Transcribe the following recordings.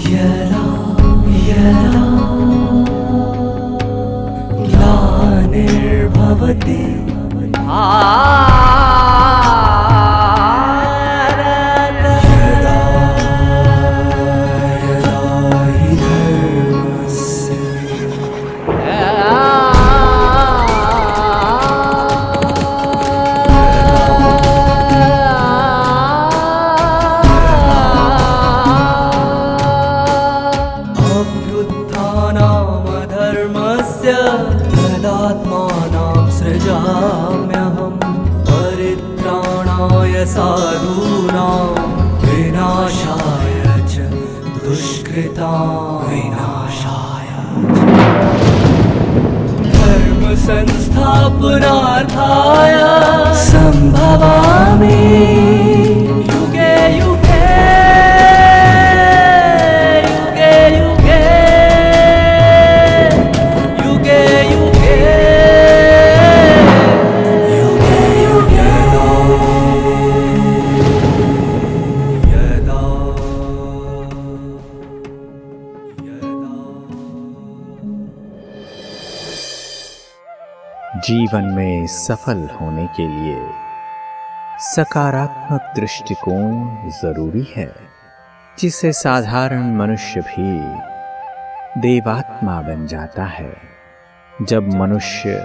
यदा यदा ग्लानिर्भवति भारत यदा यदा हि धर्मस्य अभ्युत्थानामधर्मस्य तदात्मानं सृजाम्यहं परित्राणाय साधूनां विनाशाय च दुष्कृतां विनाशाय धर्म संस्थापनार्थाय संभवामि युगे युगे जीवन में सफल होने के लिए सकारात्मक दृष्टिकोण जरूरी है, जिससे साधारण मनुष्य भी देवात्मा बन जाता है। जब मनुष्य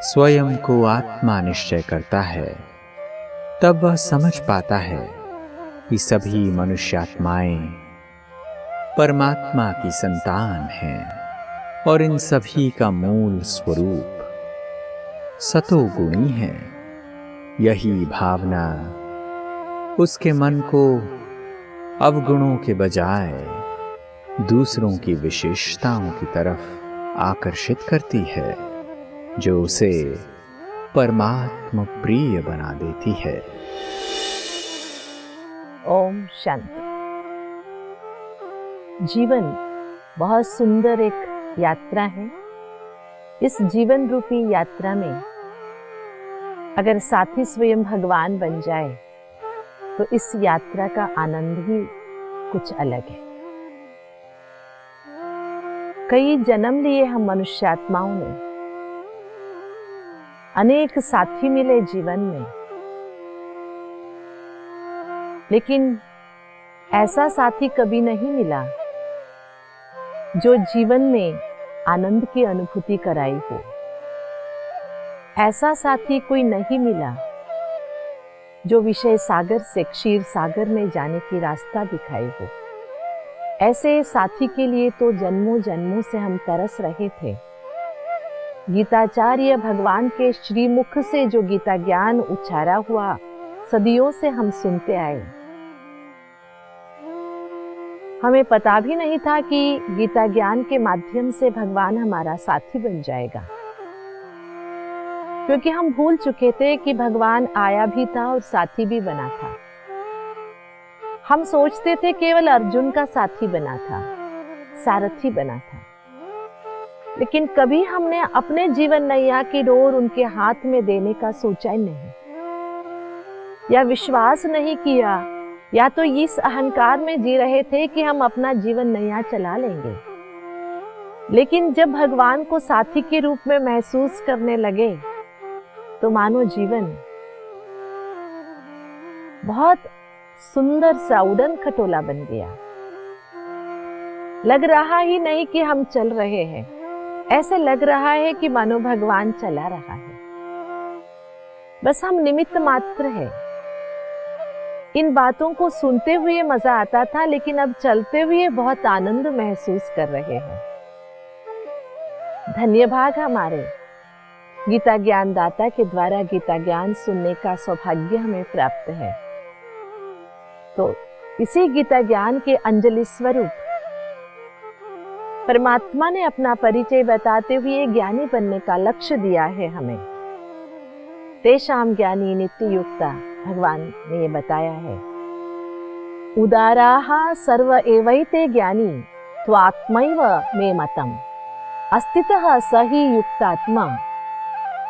स्वयं को आत्मा निश्चय करता है, तब वह समझ पाता है कि सभी मनुष्यात्माएं परमात्मा की संतान हैं और इन सभी का मूल स्वरूप सतोगुणी है। यही भावना उसके मन को अवगुणों के बजाय दूसरों की विशेषताओं की तरफ आकर्षित करती है, जो उसे परमात्मा प्रिय बना देती है। ओम शांति। जीवन बहुत सुंदर एक यात्रा है। इस जीवन रूपी यात्रा में अगर साथी स्वयं भगवान बन जाए तो इस यात्रा का आनंद ही कुछ अलग है। कई जन्म लिए हम मनुष्यात्माओं ने, अनेक साथी मिले जीवन में, लेकिन ऐसा साथी कभी नहीं मिला जो जीवन में आनंद की अनुभूति कराई हो। ऐसा साथी कोई नहीं मिला जो विषय सागर से क्षीर सागर में जाने की रास्ता दिखाई हो। ऐसे साथी के लिए तो जन्मों जन्मों से हम तरस रहे थे। गीताचार्य भगवान के श्रीमुख से जो गीता ज्ञान उच्चारा हुआ, सदियों से हम सुनते आए। हमें पता भी नहीं था कि गीता ज्ञान के माध्यम से भगवान हमारा साथी बन जाएगा, क्योंकि हम भूल चुके थे कि भगवान आया भी था और साथी भी बना था। हम सोचते थे केवल अर्जुन का साथी बना था, सारथी बना था, लेकिन कभी हमने अपने जीवन नैया की डोर उनके हाथ में देने का सोचा ही नहीं, या विश्वास नहीं किया, या तो इस अहंकार में जी रहे थे कि हम अपना जीवन नया चला लेंगे। लेकिन जब भगवान को साथी के रूप में महसूस करने लगे तो मानो जीवन बहुत सुंदर सा उड़न खटोला बन गया। लग रहा ही नहीं कि हम चल रहे हैं, ऐसे लग रहा है कि मानो भगवान चला रहा है, बस हम निमित्त मात्र है। इन बातों को सुनते हुए मजा आता था, लेकिन अब चलते हुए बहुत आनंद महसूस कर रहे हैं। धन्य भाग हमारे, गीता ज्ञान दाता के द्वारा गीता ज्ञान सुनने का सौभाग्य हमें प्राप्त है। तो इसी गीता ज्ञान के अंजलि स्वरूप परमात्मा ने अपना परिचय बताते हुए ज्ञानी बनने का लक्ष्य दिया है हमें। तेषाम ज्ञानी नित्य युक्ता, भगवान ने ये बताया है। उदाराः सर्व एवैते ज्ञानी त्वात्मैव मे मतम् अस्तितः स हि युक्तात्मा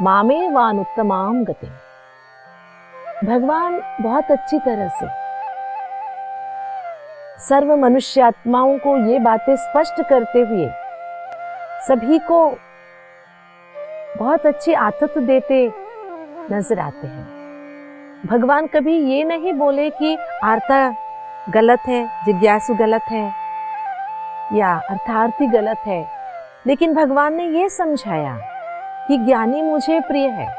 मामेवानुत्तमां गतिम्। भगवान बहुत अच्छी तरह से सर्व मनुष्य आत्माओं को ये बातें स्पष्ट करते हुए सभी को बहुत अच्छी आदत देते नजर आते हैं। भगवान कभी ये नहीं बोले कि आर्ता गलत है, जिज्ञासु गलत है या अर्थार्थी गलत है, लेकिन भगवान ने ये समझाया कि ज्ञानी मुझे प्रिय है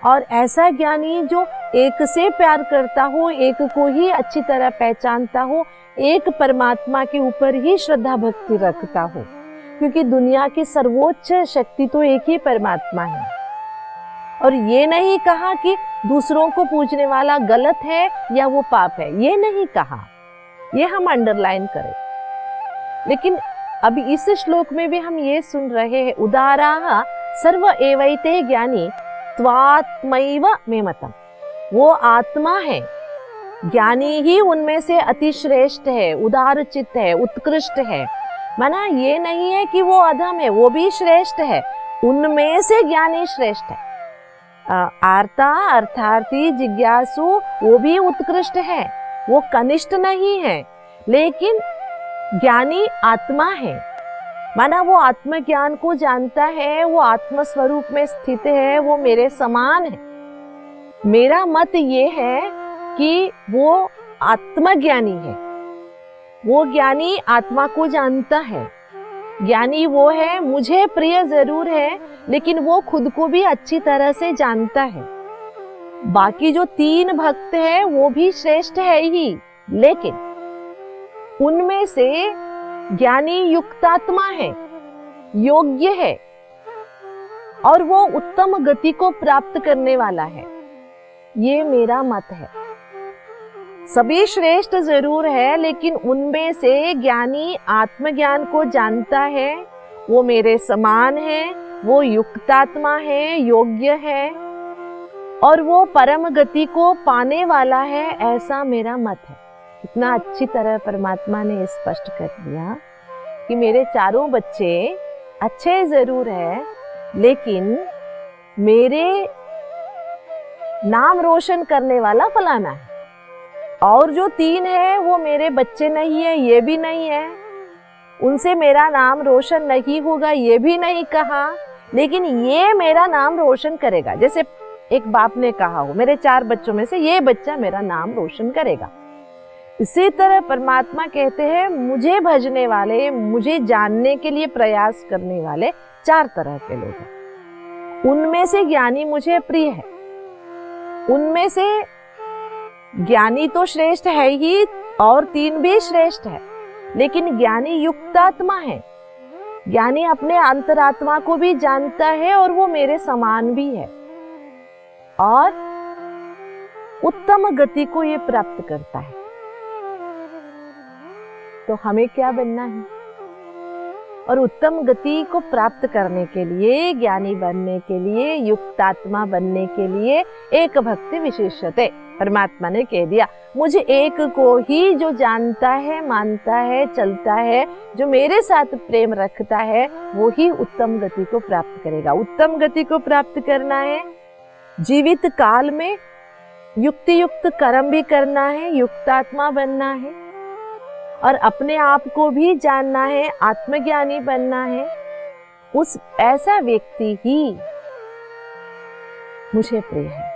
और ऐसा ज्ञानी जो एक से प्यार करता हो, एक को ही अच्छी तरह पहचानता हो, एक परमात्मा के ऊपर ही श्रद्धा भक्ति रखता हो, क्योंकि दुनिया की सर्वोच्च शक्ति तो एक ही परमात्मा है। और ये नहीं कहा कि दूसरों को पूजने वाला गलत है या वो पाप है, ये नहीं कहा, ये हम अंडरलाइन करें। लेकिन अभी इस श्लोक में भी हम ये सुन रहे हैं, उदाराः सर्व एवैते ज्ञानी त्वात्मैव मे मतम्। वो आत्मा है, ज्ञानी ही उनमें से अति श्रेष्ठ है, उदार चित्त है, उत्कृष्ट है। माना ये नहीं है कि वो अधम है, वो भी श्रेष्ठ है, उनमें से ज्ञानी श्रेष्ठ है। आर्ता अर्थार्थी जिज्ञासु वो भी उत्कृष्ट है, वो कनिष्ठ नहीं है, लेकिन ज्ञानी आत्मा है। माना वो आत्मज्ञान को जानता है, वो आत्म स्वरूप में स्थित है, वो मेरे समान है। मेरा मत ये है कि वो आत्मज्ञानी है, वो ज्ञानी आत्मा को जानता है। ज्ञानी वो है, मुझे प्रिय जरूर है, लेकिन वो खुद को भी अच्छी तरह से जानता है। बाकी जो 3 भक्त हैं वो भी श्रेष्ठ है ही, लेकिन उनमें से ज्ञानी युक्तात्मा है, योग्य है और वो उत्तम गति को प्राप्त करने वाला है। ये मेरा मत है। सभी श्रेष्ठ जरूर है, लेकिन उनमें से ज्ञानी आत्मज्ञान को जानता है, वो मेरे समान है, वो युक्तात्मा है, योग्य है और वो परम गति को पाने वाला है, ऐसा मेरा मत है। कितना अच्छी तरह परमात्मा ने स्पष्ट कर दिया कि मेरे चारों बच्चे अच्छे जरूर है, लेकिन मेरे नाम रोशन करने वाला फलाना है, और जो 3 है वो मेरे बच्चे नहीं है, ये भी नहीं है, उनसे मेरा नाम रोशन नहीं होगा, ये भी नहीं कहा, लेकिन ये मेरा नाम रोशन करेगा। जैसे एक बाप ने कहा हो, मेरे 4 बच्चों में से ये बच्चा मेरा नाम रोशन करेगा। इसी तरह परमात्मा कहते हैं, मुझे भजने वाले, मुझे जानने के लिए प्रयास करने वाले 4 तरह के लोग हैं। उनमें से ज्ञानी मुझे प्रिय है, उनमें से ज्ञानी तो श्रेष्ठ है ही और 3 भी श्रेष्ठ है, लेकिन ज्ञानी युक्तात्मा है। ज्ञानी अपने अंतरात्मा को भी जानता है और वो मेरे समान भी है और उत्तम गति को ये प्राप्त करता है। तो हमें क्या बनना है? और उत्तम गति को प्राप्त करने के लिए, ज्ञानी बनने के लिए, युक्तात्मा बनने के लिए एक भक्ति विशेषते परमात्मा ने कह दिया, मुझे एक को ही जो जानता है, मानता है, चलता है, जो मेरे साथ प्रेम रखता है, वो ही उत्तम गति को प्राप्त करेगा। उत्तम गति को प्राप्त करना है, जीवित काल में युक्ति युक्त कर्म भी करना है, युक्तात्मा बनना है और अपने आप को भी जानना है, आत्मज्ञानी बनना है। उस ऐसा व्यक्ति ही मुझे प्रिय है।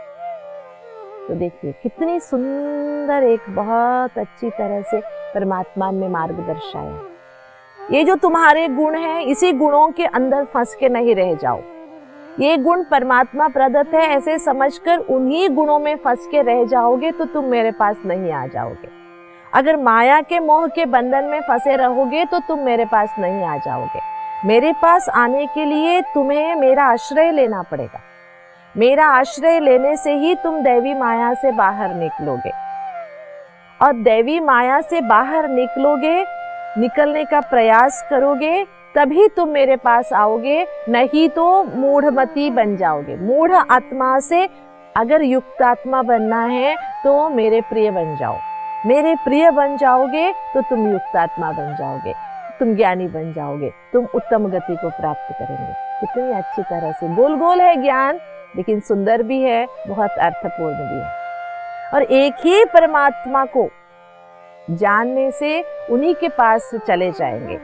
तो देखिए कितनी सुंदर, एक बहुत अच्छी तरह से परमात्मा ने मार्ग दर्शाया। ये जो तुम्हारे गुण हैं, इसी गुणों के अंदर फंस के नहीं रह जाओ। ये गुण परमात्मा प्रदत्त है, ऐसे समझकर उन्हीं गुणों में फंस के रह जाओगे तो तुम मेरे पास नहीं आ जाओगे। अगर माया के मोह के बंधन में फंसे रहोगे तो तुम मेरे पास नहीं आ जाओगे। मेरे पास आने के लिए तुम्हें मेरा आश्रय लेना पड़ेगा। मेरा आश्रय लेने से ही तुम दैवी माया से बाहर निकलोगे और दैवी माया से बाहर निकलोगे, निकलने का प्रयास करोगे, तभी तुम मेरे पास आओगे, नहीं तो मूढ़मती बन जाओगे। मूढ़ आत्मा से अगर युक्त आत्मा बनना है तो मेरे प्रिय बन जाओ। मेरे प्रिय बन जाओगे तो तुम युक्त आत्मा बन जाओगे, तुम ज्ञानी बन जाओगे, तुम उत्तम गति को प्राप्त करेंगे। कितनी अच्छी तरह से गोल गोल है ज्ञान, लेकिन सुंदर भी है, बहुत अर्थपूर्ण भी है। और एक ही परमात्मा को जानने से उन्हीं के पास चले जाएंगे।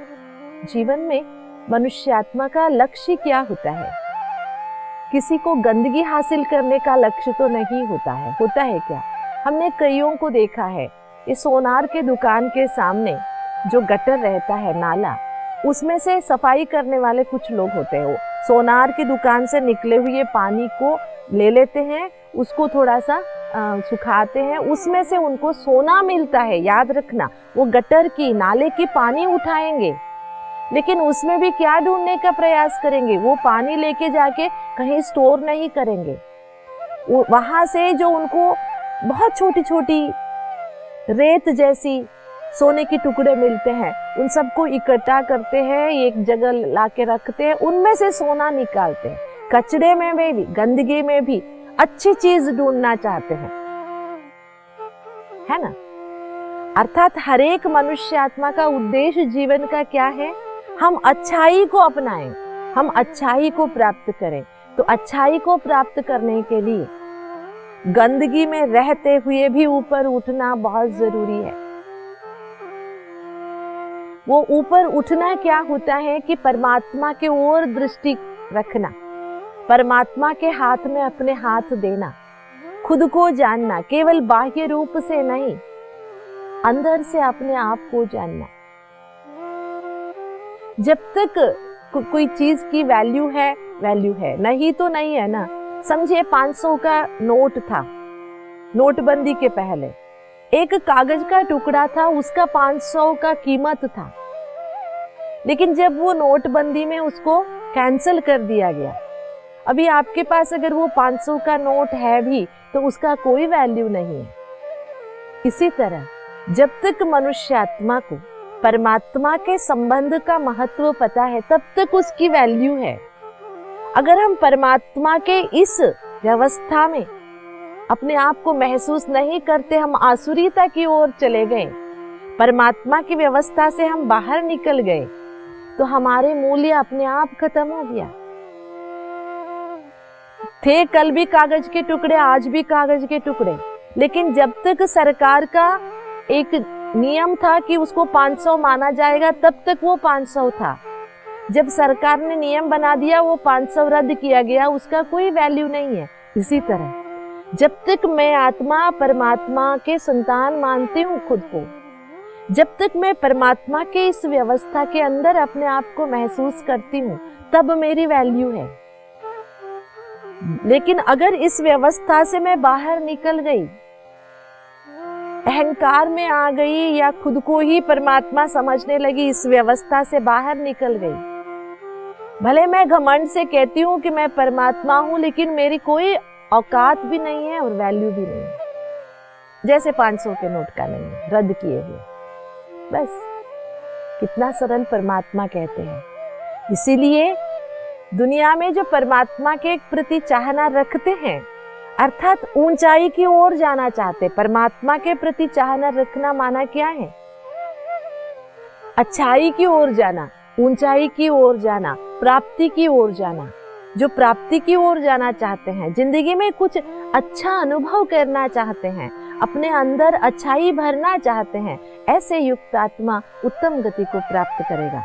जीवन में मनुष्य आत्मा का लक्ष्य क्या होता है? किसी को गंदगी हासिल करने का लक्ष्य तो नहीं होता है क्या? हमने कईयों को देखा है, इस सोनार के दुकान के सामने जो गटर रहता है, नाला, उसमें से सफाई करने वाले कुछ लोग होते हैं। वो सोनार की दुकान से निकले हुए पानी को ले लेते हैं, उसको थोड़ा सा सुखाते हैं, उसमें से उनको सोना मिलता है। याद रखना, वो गटर की, नाले की पानी उठाएंगे, लेकिन उसमें भी क्या ढूंढने का प्रयास करेंगे? वो पानी लेके जाके कहीं स्टोर नहीं करेंगे। वहां से जो उनको बहुत छोटी छोटी रेत जैसी सोने के टुकड़े मिलते हैं, उन सबको इकट्ठा करते हैं, एक जगह लाके रखते हैं, उनमें से सोना निकालते हैं। कचड़े में भी, गंदगी में भी अच्छी चीज ढूंढना चाहते हैं, है ना? अर्थात हर एक मनुष्य आत्मा का उद्देश्य जीवन का क्या है? हम अच्छाई को अपनाएं, हम अच्छाई को प्राप्त करें। तो अच्छाई को प्राप्त करने के लिए गंदगी में रहते हुए भी ऊपर उठना बहुत जरूरी है। वो ऊपर उठना क्या होता है कि परमात्मा के ओर दृष्टि रखना, परमात्मा के हाथ में अपने हाथ देना, खुद को जानना, केवल बाह्य रूप से नहीं, अंदर से अपने आप को जानना। जब तक कोई चीज की वैल्यू है, नहीं तो नहीं है ना। समझिए 500 का नोट था, नोटबंदी के पहले एक कागज का टुकड़ा था, उसका 500 का कीमत था। लेकिन जब वो नोटबंदी में उसको कैंसिल कर दिया गया, अभी आपके पास अगर वो 500 का नोट है भी तो उसका कोई वैल्यू नहीं है। इसी तरह जब तक मनुष्य आत्मा को परमात्मा के संबंध का महत्व पता है, तब तक उसकी वैल्यू है। अगर हम परमात्मा के इस व्यवस्था में अपने आप को महसूस नहीं करते, हम आसुरीता की ओर चले गए, परमात्मा की व्यवस्था से हम बाहर निकल गए, तो हमारे मूल्य अपने आप खत्म हो गया। थे कल भी कागज के टुकड़े, आज भी कागज के टुकड़े, लेकिन जब तक सरकार का एक नियम था कि उसको 500 माना जाएगा, तब तक वो 500 था। जब सरकार ने नियम बना दिया, वो 500 रद्द किया गया, उसका कोई वैल्यू नहीं है। इसी तरह जब तक मैं आत्मा परमात्मा के संतान मानती हूँ खुद को, जब तक मैं परमात्मा के इस व्यवस्था के अंदर अपने आप को महसूस करती हूँ, तब मेरी वैल्यू है। लेकिन अगर इस व्यवस्था से मैं बाहर निकल गई, अहंकार में आ गई या खुद को ही परमात्मा समझने लगी, इस व्यवस्था से बाहर निकल गई, भले मैं घमंड से कहती हूँ कि मैं परमात्मा हूँ, लेकिन मेरी कोई औकात भी नहीं है और वैल्यू भी नहीं है। जैसे 500 के नोट का नहीं है, रद्द किए हुए। बस कितना सरल परमात्मा कहते हैं। इसीलिए दुनिया में जो परमात्मा के प्रति चाहना रखते हैं, अर्थात ऊंचाई की ओर जाना चाहते, परमात्मा के प्रति चाहना रखना माना क्या है? अच्छाई की ओर जाना, ऊंचाई की ओर जाना, प्राप्ति की ओर जाना। जो प्राप्ति की ओर जाना चाहते हैं, जिंदगी में कुछ अच्छा अनुभव करना चाहते हैं, अपने अंदर अच्छाई भरना चाहते हैं, ऐसे युक्त आत्मा उत्तम गति को प्राप्त करेगा।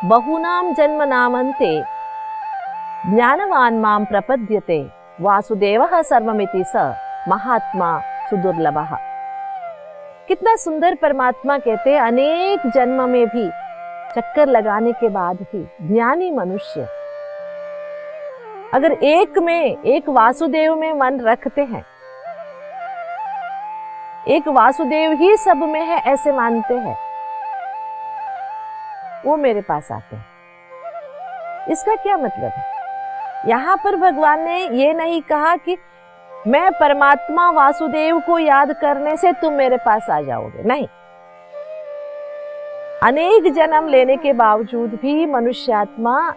बहुनाम जन्म नामन्ते ज्ञानवान माम प्रपद्यते वासुदेवः सर्वमिति स महात्मा सुदुर्लभः। कितना सुंदर परमात्मा कहते हैं, अनेक जन्म में भी चक्कर लगाने के बाद भी ज्ञानी मनुष्य अगर एक वासुदेव में मन रखते हैं, एक वासुदेव ही सब में है ऐसे मानते हैं, वो मेरे पास आते हैं। इसका क्या मतलब है? यहां पर भगवान ने ये नहीं कहा कि मैं परमात्मा वासुदेव को याद करने से तुम मेरे पास आ जाओगे, नहीं। अनेक जन्म लेने के बावजूद भी मनुष्य आत्मा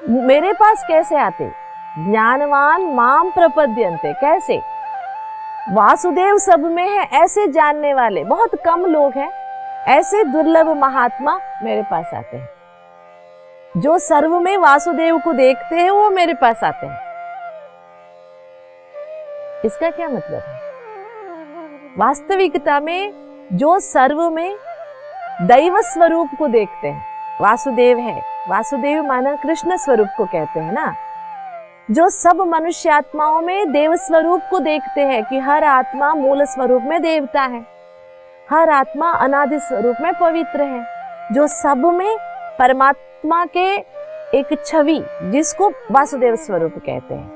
मेरे पास कैसे आते? ज्ञानवान माम प्रपद्यन्ते। कैसे? वासुदेव सब में है ऐसे जानने वाले बहुत कम लोग हैं, ऐसे दुर्लभ महात्मा मेरे पास आते हैं। जो सर्व में वासुदेव को देखते हैं वो मेरे पास आते हैं। इसका क्या मतलब है? वास्तविकता में जो सर्व में दैव स्वरूप को देखते हैं, वासुदेव है, वासुदेव माना कृष्ण स्वरूप को कहते हैं ना, जो सब मनुष्य आत्माओं में देव स्वरूप को देखते हैं कि हर आत्मा मूल स्वरूप में देवता है, हर आत्मा अनादि स्वरूप में पवित्र है, जो सब में परमात्मा के एक छवि जिसको वासुदेव स्वरूप कहते हैं,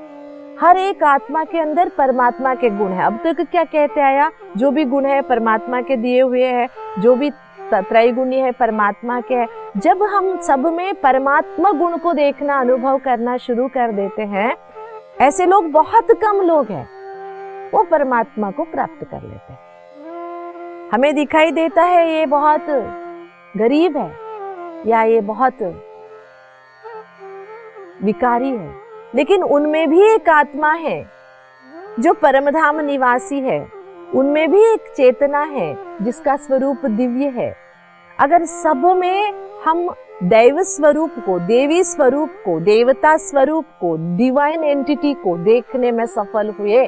हर एक आत्मा के अंदर परमात्मा के गुण है। अब तक क्या कहते आया, जो भी गुण है परमात्मा के दिए हुए हैं, जो भी त्रैगुणी है परमात्मा के है। जब हम सब में परमात्मा गुण को देखना अनुभव करना शुरू कर देते हैं, ऐसे लोग बहुत कम लोग हैं, वो परमात्मा को प्राप्त कर लेते हैं। हमें दिखाई देता है ये बहुत गरीब है या ये बहुत विकारी है, लेकिन उनमें भी एक आत्मा है जो परमधाम निवासी है, उनमें भी एक चेतना है जिसका स्वरूप दिव्य है। अगर सब में हम दैव स्वरूप को, देवी स्वरूप को, देवता स्वरूप को, डिवाइन एंटिटी को देखने में सफल हुए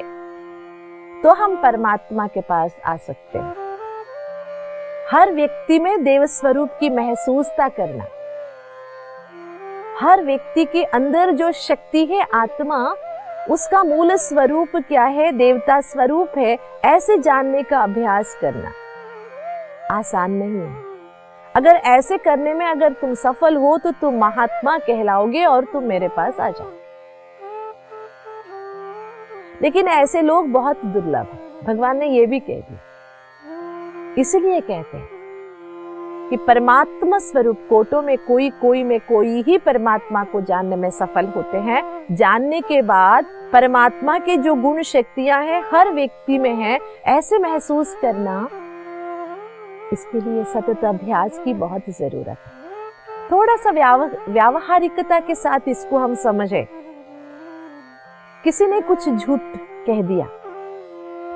तो हम परमात्मा के पास आ सकते हैं। हर व्यक्ति में देव स्वरूप की महसूसता करना, हर व्यक्ति के अंदर जो शक्ति है आत्मा, उसका मूल स्वरूप क्या है, देवता स्वरूप है, ऐसे जानने का अभ्यास करना आसान नहीं है। अगर ऐसे करने में अगर तुम सफल हो तो तुम महात्मा कहलाओगे और तुम मेरे पास आ जाओ। लेकिन ऐसे लोग बहुत दुर्लभ हैं, भगवान ने ये भी कह दिया। इसलिए कहते हैं कि परमात्मा स्वरूप कोटों में कोई में कोई ही परमात्मा को जानने में सफल होते हैं। जानने के बाद परमात्मा के जो गुण शक्तियां हैं हर व्यक्ति में है, ऐसे महसूस करना, इसके लिए सतत अभ्यास की बहुत जरूरत है। थोड़ा सा व्यावहारिकता के साथ इसको हम समझें। किसी ने कुछ झूठ कह दिया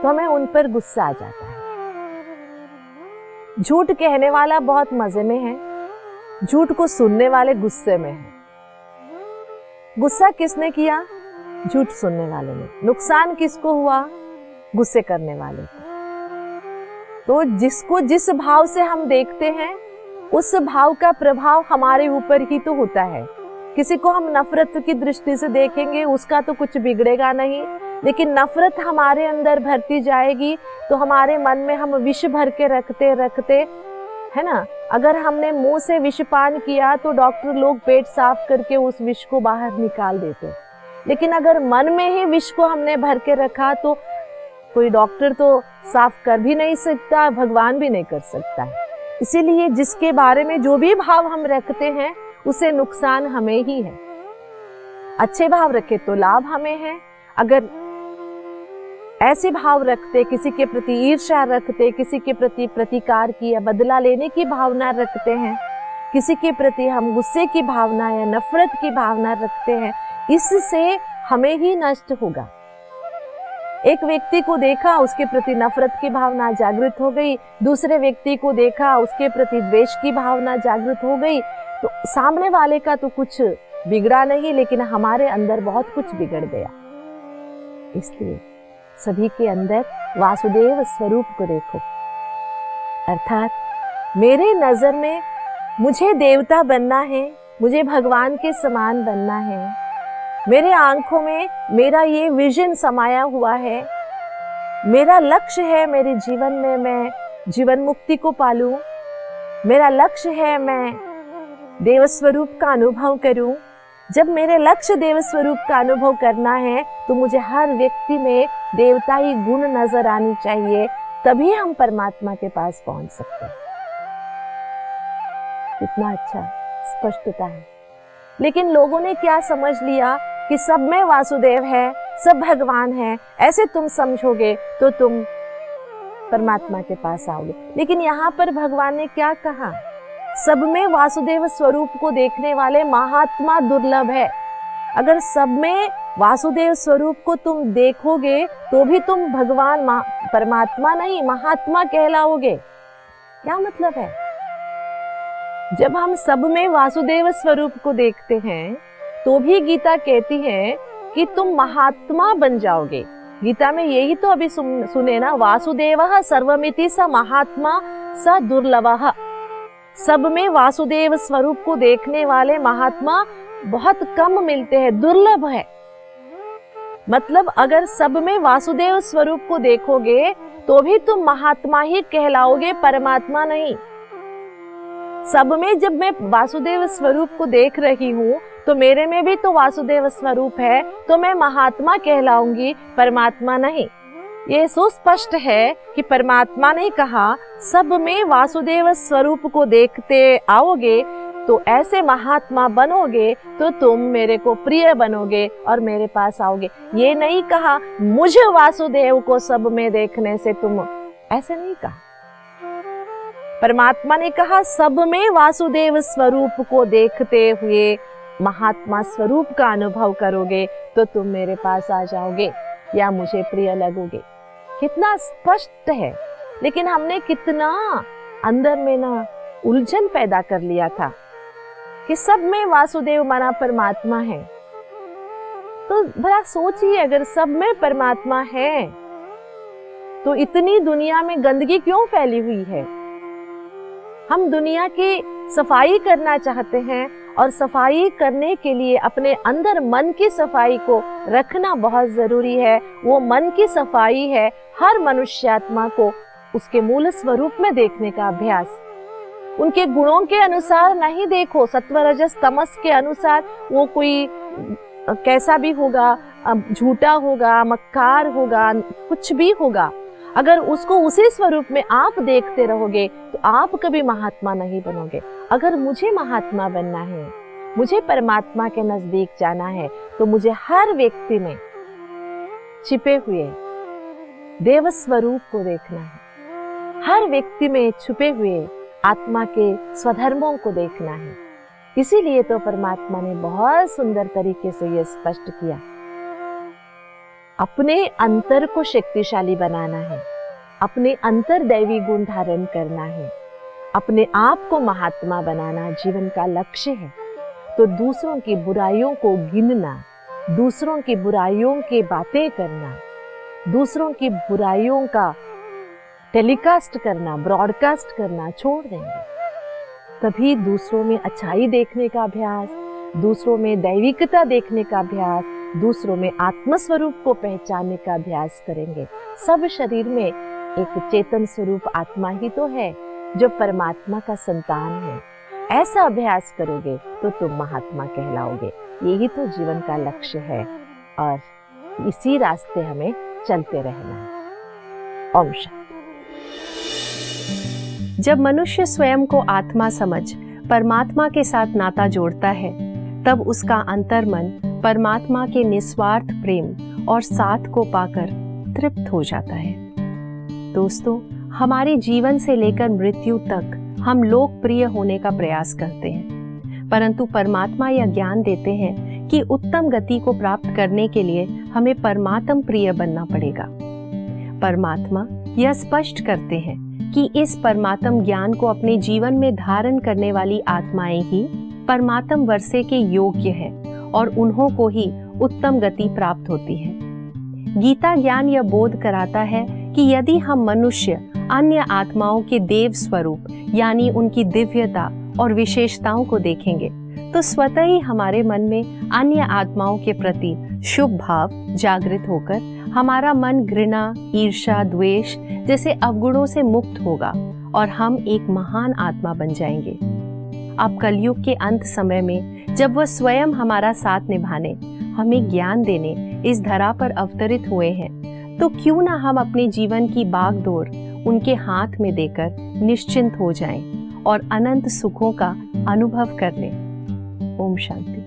तो हमें उन पर गुस्सा आ जाता है। झूठ कहने वाला बहुत मजे में है, झूठ को सुनने वाले गुस्से में है। गुस्सा किसने किया? झूठ सुनने वाले ने। नुकसान किसको हुआ? गुस्से करने वाले को। तो जिसको जिस भाव से हम देखते हैं उस भाव का प्रभाव हमारे ऊपर ही तो होता है। किसी को हम नफरत की दृष्टि से देखेंगे उसका तो कुछ बिगड़ेगा नहीं, लेकिन नफरत हमारे अंदर भरती जाएगी तो हमारे मन में हम विष भर के रखते रखते, है ना, अगर हमने मुंह से विषपान किया तो डॉक्टर लोग पेट साफ करके उस विष को बाहर निकाल देते, लेकिन अगर मन में ही विष को हमने भर के रखा तो कोई डॉक्टर तो साफ कर भी नहीं सकता, भगवान भी नहीं कर सकता है। इसीलिए जिसके बारे में जो भी भाव हम रखते हैं उसे नुकसान हमें ही है। अच्छे भाव रखे तो लाभ हमें है। अगर ऐसे भाव रखते, किसी के प्रति ईर्ष्या रखते, किसी के प्रति प्रतिकार की या बदला लेने की भावना रखते हैं, किसी के प्रति हम गुस्से की भावना या नफरत की भावना रखते हैं, इससे हमें ही नष्ट होगा। एक व्यक्ति को देखा, उसके प्रति नफरत की भावना जागृत हो गई, दूसरे व्यक्ति को देखा, उसके प्रति द्वेष की भावना जागृत हो गई, तो सामने वाले का तो कुछ बिगड़ा नहीं, लेकिन हमारे अंदर बहुत कुछ बिगड़ गया। इसलिए सभी के अंदर वासुदेव स्वरूप को देखो, अर्थात मेरे नजर में मुझे देवता बनना है, मुझे भगवान के समान बनना है। मेरे आंखों में मेरा ये विजन समाया हुआ है, मेरा लक्ष्य है मेरे जीवन में मैं जीवन मुक्ति को पालूं, मेरा लक्ष्य है मैं देव स्वरूप का अनुभव करूं। जब मेरे लक्ष्य देव स्वरूप का अनुभव करना है तो मुझे हर व्यक्ति में देवताई गुण नजर आनी चाहिए, तभी हम परमात्मा के पास पहुंच सकते हैं। कितना अच्छा स्पष्टता है। लेकिन लोगों ने क्या समझ लिया कि सब में वासुदेव है, सब भगवान है, ऐसे तुम समझोगे तो तुम परमात्मा के पास आओगे। लेकिन यहाँ पर भगवान ने क्या कहा? सब में वासुदेव स्वरूप को देखने वाले महात्मा दुर्लभ है। अगर सब में वासुदेव स्वरूप को तुम देखोगे तो भी तुम भगवान परमात्मा नहीं महात्मा कहलाओगे। क्या मतलब है? जब हम सब में वासुदेव स्वरूप को देखते हैं तो भी गीता कहती है कि तुम महात्मा बन जाओगे। गीता में यही तो अभी सुने ना, वासुदेवः सर्वमिति स महात्मा स दुर्लभः। सब में वासुदेव स्वरूप को देखने वाले महात्मा बहुत कम मिलते हैं, दुर्लभ है। मतलब अगर सब में वासुदेव स्वरूप को देखोगे तो भी तुम महात्मा ही कहलाओगे, परमात्मा नहीं। सब में जब मैं वासुदेव स्वरूप को देख रही हूँ तो मेरे में भी तो वासुदेव स्वरूप है, तो मैं महात्मा कहलाऊंगी, परमात्मा नहीं। ये सुस्पष्ट है कि परमात्मा ने कहा सब में वासुदेव स्वरूप को देखते आओगे तो ऐसे महात्मा बनोगे तो तुम मेरे को प्रिय बनोगे और मेरे पास आओगे। ये नहीं कहा मुझे वासुदेव को सब में देखने से तुम, ऐसे नहीं कहा। परमात्मा ने कहा सब में वासुदेव स्वरूप को देखते हुए महात्मा स्वरूप का अनुभव करोगे तो तुम मेरे पास आ जाओगे या मुझे प्रिय लगोगे। कितना स्पष्ट है, लेकिन हमने कितना अंदर में ना उलझन पैदा कर लिया था कि सब में वासुदेव माना परमात्मा है। तो भला सोचिए, अगर सब में परमात्मा है तो इतनी दुनिया में गंदगी क्यों फैली हुई है? हम दुनिया की सफाई करना चाहते हैं और सफाई करने के लिए अपने अंदर मन की सफाई को रखना बहुत जरूरी है। वो मन की सफाई है हर मनुष्यात्मा को उसके मूल स्वरूप में देखने का अभ्यास। उनके गुणों के अनुसार नहीं देखो, सत्व रजस तमस के अनुसार वो कोई कैसा भी होगा, झूठा होगा, मक्कार होगा, कुछ भी होगा। अगर उसको उसी स्वरूप में आप देखते रहोगे तो आप कभी महात्मा नहीं बनोगे। अगर मुझे महात्मा बनना है, मुझे परमात्मा के नजदीक जाना है, तो मुझे हर व्यक्ति में छिपे हुए देव स्वरूप को देखना है। हर व्यक्ति में छुपे हुए आत्मा के स्वधर्मों को देखना है। इसीलिए तो परमात्मा ने बहुत सुंदर तरीके से यह स्पष्ट किया, अपने अंतर को शक्तिशाली बनाना है, अपने अंतर दैवी गुण धारण करना है, अपने आप को महात्मा बनाना जीवन का लक्ष्य है। तो दूसरों की बुराइयों को गिनना, दूसरों की बुराइयों की बातें करना, दूसरों की बुराइयों का टेलीकास्ट करना, ब्रॉडकास्ट करना छोड़ देंगे। तभी दूसरों में अच्छाई देखने का अभ्यास, दूसरों में दैविकता देखने का अभ्यास, दूसरों में आत्मस्वरूप को पहचानने का अभ्यास करेंगे। सब शरीर में एक चेतन स्वरूप आत्मा ही तो है जो परमात्मा का संतान है। ऐसा अभ्यास करोगे तो तुम महात्मा कहलाओगे। यही तो जीवन का लक्ष्य है और इसी रास्ते हमें चलते रहना है। ओम शांति। जब मनुष्य स्वयं को आत्मा समझ परमात्मा के साथ नाता जोड़ता है, तब उसका अंतर्मन परमात्मा के निस्वार्थ प्रेम और साथ को पाकर तृप्त हो जाता है। दोस्तों, हमारे जीवन से लेकर मृत्यु तक हम लोकप्रिय होने का प्रयास करते हैं, परंतु परमात्मा यह ज्ञान देते हैं कि उत्तम गति को प्राप्त करने के लिए हमें परमात्म प्रिय बनना पड़ेगा। परमात्मा यह स्पष्ट करते हैं कि इस परमात्म ज्ञान को अपने जीवन में धारण करने वाली आत्माएं ही परमात्म वर्षे के योग्य हैं और उन्हों को ही उत्तम गति प्राप्त होती है। गीता ज्ञान यह बोध कराता है कि यदि हम मनुष्य अन्य आत्माओं के देव स्वरूप यानी उनकी दिव्यता और विशेषताओं को देखेंगे तो स्वतः ही हमारे मन में अन्य आत्माओं के प्रति शुभ भाव जागृत होकर हमारा मन घृणा, ईर्ष्या, द्वेष जैसे अवगुणों से मुक्त होगा और हम एक महान आत्मा बन जाएंगे। अब कलयुग के अंत समय में जब वह स्वयं हमारा साथ निभाने, हमें ज्ञान देने इस धरा पर अवतरित हुए हैं, तो क्यों ना हम अपने जीवन की बागडोर उनके हाथ में देकर निश्चिंत हो जाएं और अनंत सुखों का अनुभव कर लें। ओम शांति।